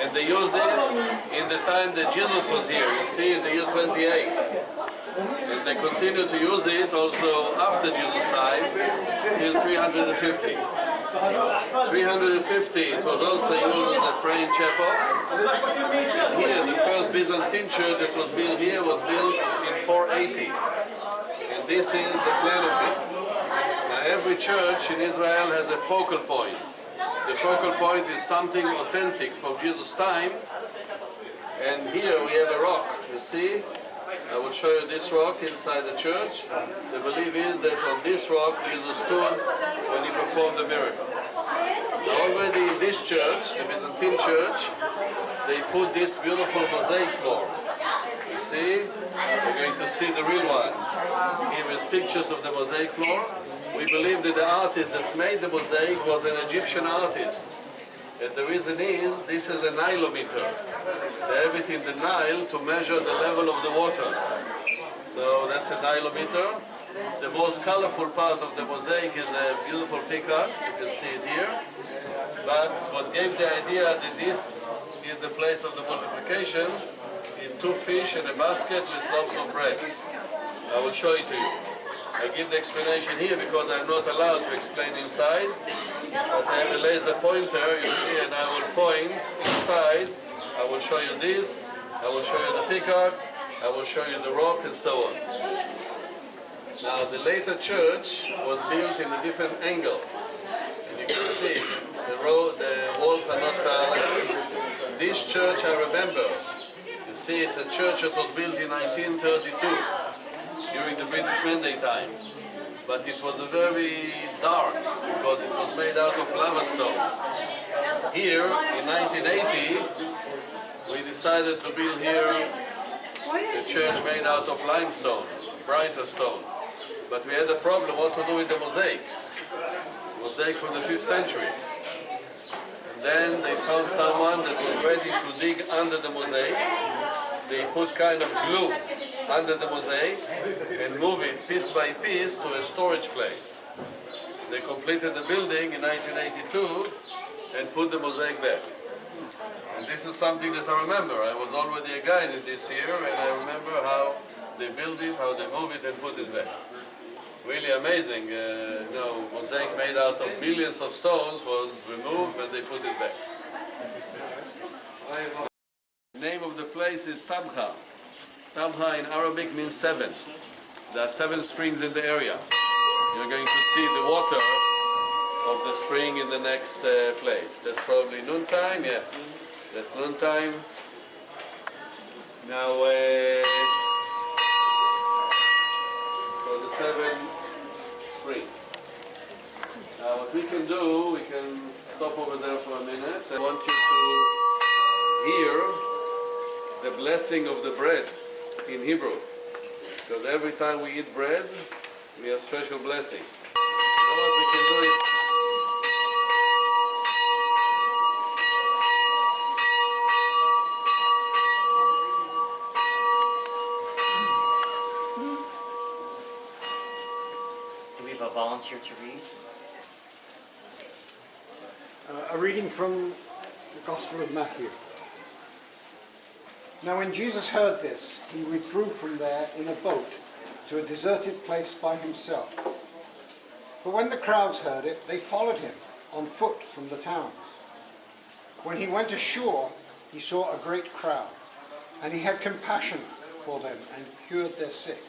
And they used it in the time that Jesus was here, you see, in the year 28. And they continue to use it also after Jesus' time, till 350. 350, it was also used as a praying chapel. And here, the first Byzantine church that was built here was built in 480. And this is the plan of it. Now, every church in Israel has a focal point. The focal point is something authentic from Jesus' time. And here we have a rock, you see? I will show you this rock inside the church. The belief is that on this rock Jesus stood when he performed the miracle. Now already in this church, the Byzantine church, they put this beautiful mosaic floor. You see? We're going to see the real one. Here is pictures of the mosaic floor. We believe that the artist that made the mosaic was an Egyptian artist. And the reason is, this is a Nilometer. They have it in the Nile to measure the level of the water. So that's a Nilometer. The most colorful part of the mosaic is a beautiful peacock. You can see it here. But what gave the idea that this is the place of the multiplication is 2 fish in a basket with loaves of bread. I will show it to you. I give the explanation here because I'm not allowed to explain inside. But I have a laser pointer, you see, and I will point inside. I will show you this, I will show you the peacock, I will show you the rock, and so on. Now, the later church was built in a different angle. And you can see the walls are not parallel. This church I remember. You see, it's a church that was built in 1932, during the British Mandate time. But it was very dark because it was made out of lava stones. Here, in 1980, we decided to build here a church made out of limestone, brighter stone. But we had a problem what to do with the mosaic. Mosaic from the 5th century. And then they found someone that was ready to dig under the mosaic. They put kind of glue under the mosaic and move it piece by piece to a storage place. They completed the building in 1982 and put the mosaic back. And this is something that I remember. I was already a guide in this year and I remember how they built it, how they moved it and put it back. Really amazing. Mosaic made out of millions of stones was removed and they put it back. The name of the place is Tabgha. Tabgha in Arabic means 7. There are 7 springs in the area. You're going to see the water of the spring in the next place. That's probably noontime, yeah. That's noontime. Now, for the 7 springs. Now, what we can do, we can stop over there for a minute. I want you to hear the blessing of the bread in Hebrew, because every time we eat bread, we have special blessing. You know what, we can do it. Do we have a volunteer to read? A reading from the Gospel of Matthew. Now when Jesus heard this, he withdrew from there in a boat to a deserted place by himself. But when the crowds heard it, they followed him on foot from the towns. When he went ashore, he saw a great crowd, and he had compassion for them and cured their sick.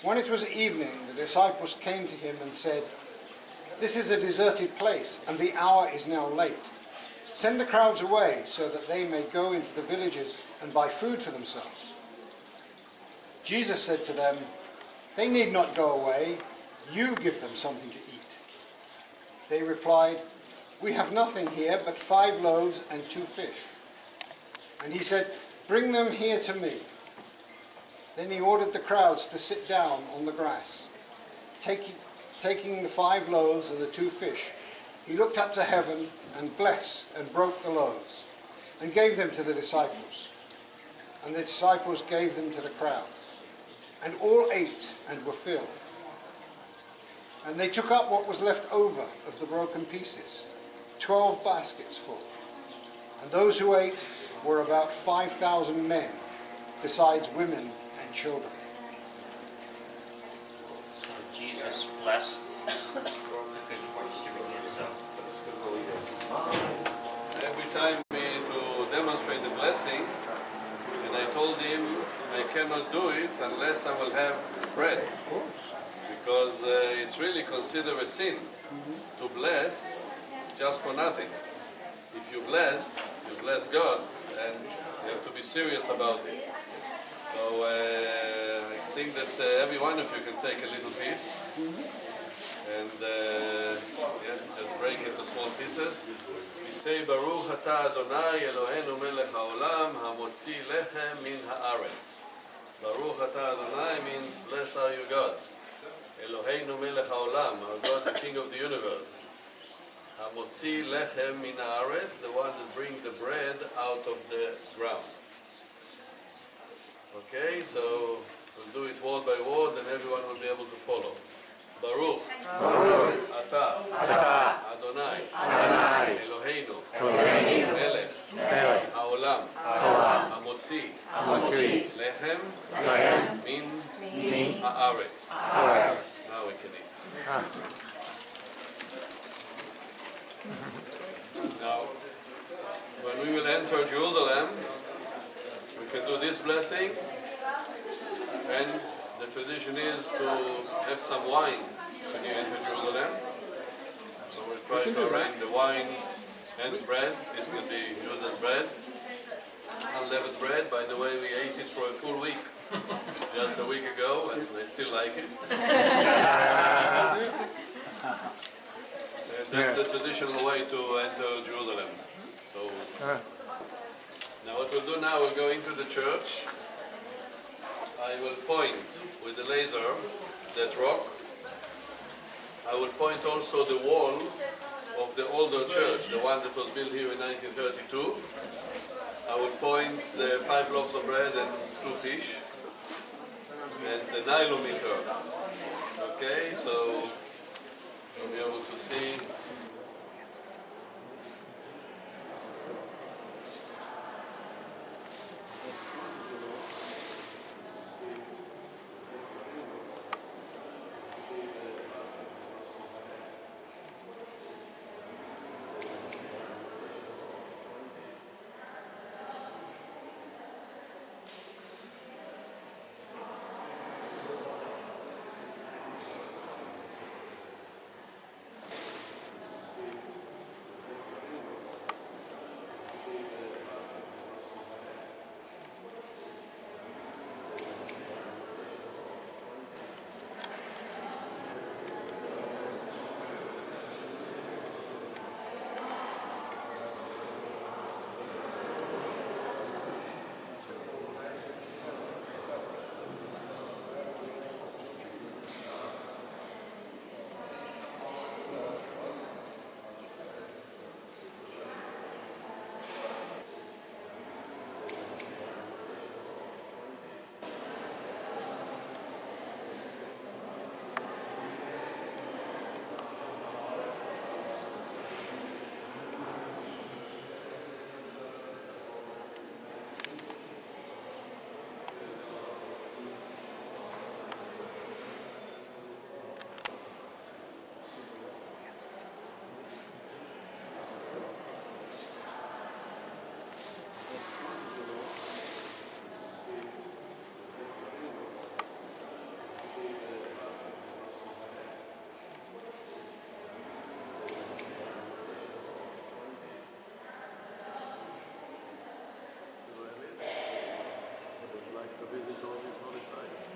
When it was evening, the disciples came to him and said, "This is a deserted place, and the hour is now late. Send the crowds away so that they may go into the villages and buy food for themselves." Jesus said to them, "They need not go away. You give them something to eat." They replied, "We have nothing here but 5 loaves and 2 fish." And he said, "Bring them here to me." Then he ordered the crowds to sit down on the grass. Taking the 5 loaves and the 2 fish, he looked up to heaven and blessed and broke the loaves and gave them to the disciples. And the disciples gave them to the crowds. And all ate and were filled. And they took up what was left over of the broken pieces, 12 baskets full. And those who ate were about 5,000 men, besides women and children. So Jesus blessed the good works during his Every time we to demonstrate the blessing, and I told him I cannot do it unless I will have bread. Because it's really considered a sin to bless just for nothing. If you bless God, and you have to be serious about it. So I think that every one of you can take a little piece and just break it into small pieces. We say, Baruch Ata Adonai Eloheinu melech haolam hamotzi lechem min haaretz. Baruch Ata Adonai means blessed are you God. Eloheinu melech haolam, our God, the King of the universe. Hamotzi lechem min haaretz, the one that brings the bread out of the ground. Okay, so we'll do it word by word and everyone will be able to follow. Baruch, Ata, Adonai, Eloheinu, Melech, Haolam, Hamotzi, Lechem, Min Haaretz. Now we can eat. Now, when we will enter Jerusalem, we can do this blessing, and the tradition is to have some wine when you enter Jerusalem. So we'll try to arrange the wine and bread. This can be used as bread. Unleavened bread, by the way, we ate it for a full week just a week ago, and I still like it. And that's the traditional way to enter Jerusalem. So now what we'll do now, we'll go into the church. I will point with the laser that rock. I will point also the wall of the older church, the one that was built here in 1932. I will point the 5 loaves of bread and 2 fish and the nilometer. Okay, so you'll be able to see. Would you like to visit all these holy sites?